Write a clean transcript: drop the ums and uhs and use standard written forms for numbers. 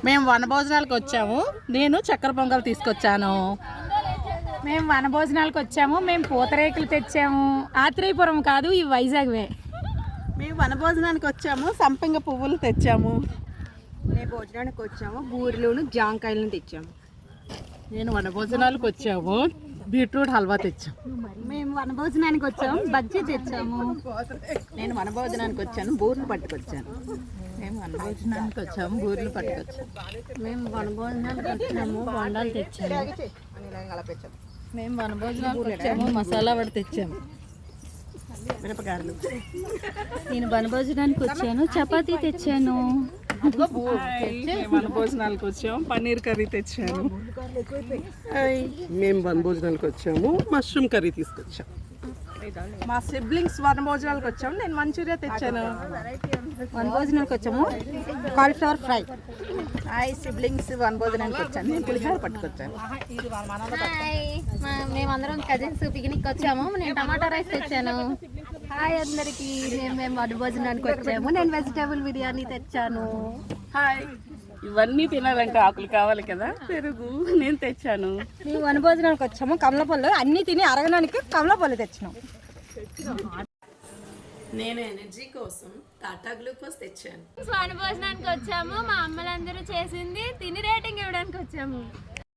మేము వనభోజనాలకు వచ్చాము. నేను చక్కెర పొంగల్ తీసుకొచ్చాను. మేము వనభోజనాలకు వచ్చాము. మేము పూతరేకులు తెచ్చాము. ఆత్రేయపురం కాదు, ఈ వైజాగ్వే. మేము వనభోజనానికి వచ్చాము. సంపెంగ పువ్వులు తెచ్చాము. మేము భోజనానికి వచ్చాము. బూరెలను జాంకాయలను తెచ్చాము. నేను వనభోజనాలకు వచ్చాము. బీట్రూట్ హల్వా తెచ్చాము. మేము వనభోజనానికి వచ్చాము. బజ్జీ తెచ్చాము. నేను వనభోజనానికి వచ్చాను. బూరెలు పట్టుకొచ్చాను. మేము వనభోజనానికి వచ్చాము. బూరెలు పట్టుకొచ్చాము. మేము వనభోజనానికి వచ్చాము. బొండాలు తెచ్చాము. మేము వనభోజనానికి వచ్చాము. మసాలా వడ తెచ్చాము. మిరపకాయలు. నేను వనభోజనానికి వచ్చాను. చపాతీ తెచ్చాను. వనభోజనాలకు వచ్చాము. పన్నీర్ కర్రీ తెచ్చాను. మేము వనభోజనాలకు వచ్చాము. మష్రూమ్ కర్రీ తీసుకొచ్చాము. మా సిబ్లింగ్స్ వనభోజనాలకు వచ్చాము. నేను మంచూరియా తెచ్చాను. వనభోజనానికి వచ్చాము. Cauliflower fry. హాయ్ సిబ్లింగ్స్, వనభోజనానికి వచ్చాను. నేను పులిహోర పట్టుకొచ్చాను. మేమందరం కజిన్స్ పిక్నిక్ వచ్చాము. నేను టమాటా రైస్ తెచ్చాను. హాయ్ అందరికి. మేము వనభోజనానికి వచ్చాము. నేను వెజిటేబుల్ బిర్యానీ తెచ్చాను. హాయ్. ఇవన్నీ తినాలంటే ఆకులు కావాలి కదా. పెరుగు నేను తెచ్చాను. మేము వనభోజనానికి వచ్చాము. కమలపళ్ళు అన్నీ తిని అరగడానికి కమలపళ్ళు తెచ్చినాం. నేను ఎనర్జీ కోసం టాటా గ్లూకోజ్ తెచ్చాను. వనభోజనానికి వచ్చాము. మా అమ్మలందరూ చేసింది తిని రేటింగ్ ఇవ్వడానికి వచ్చాము.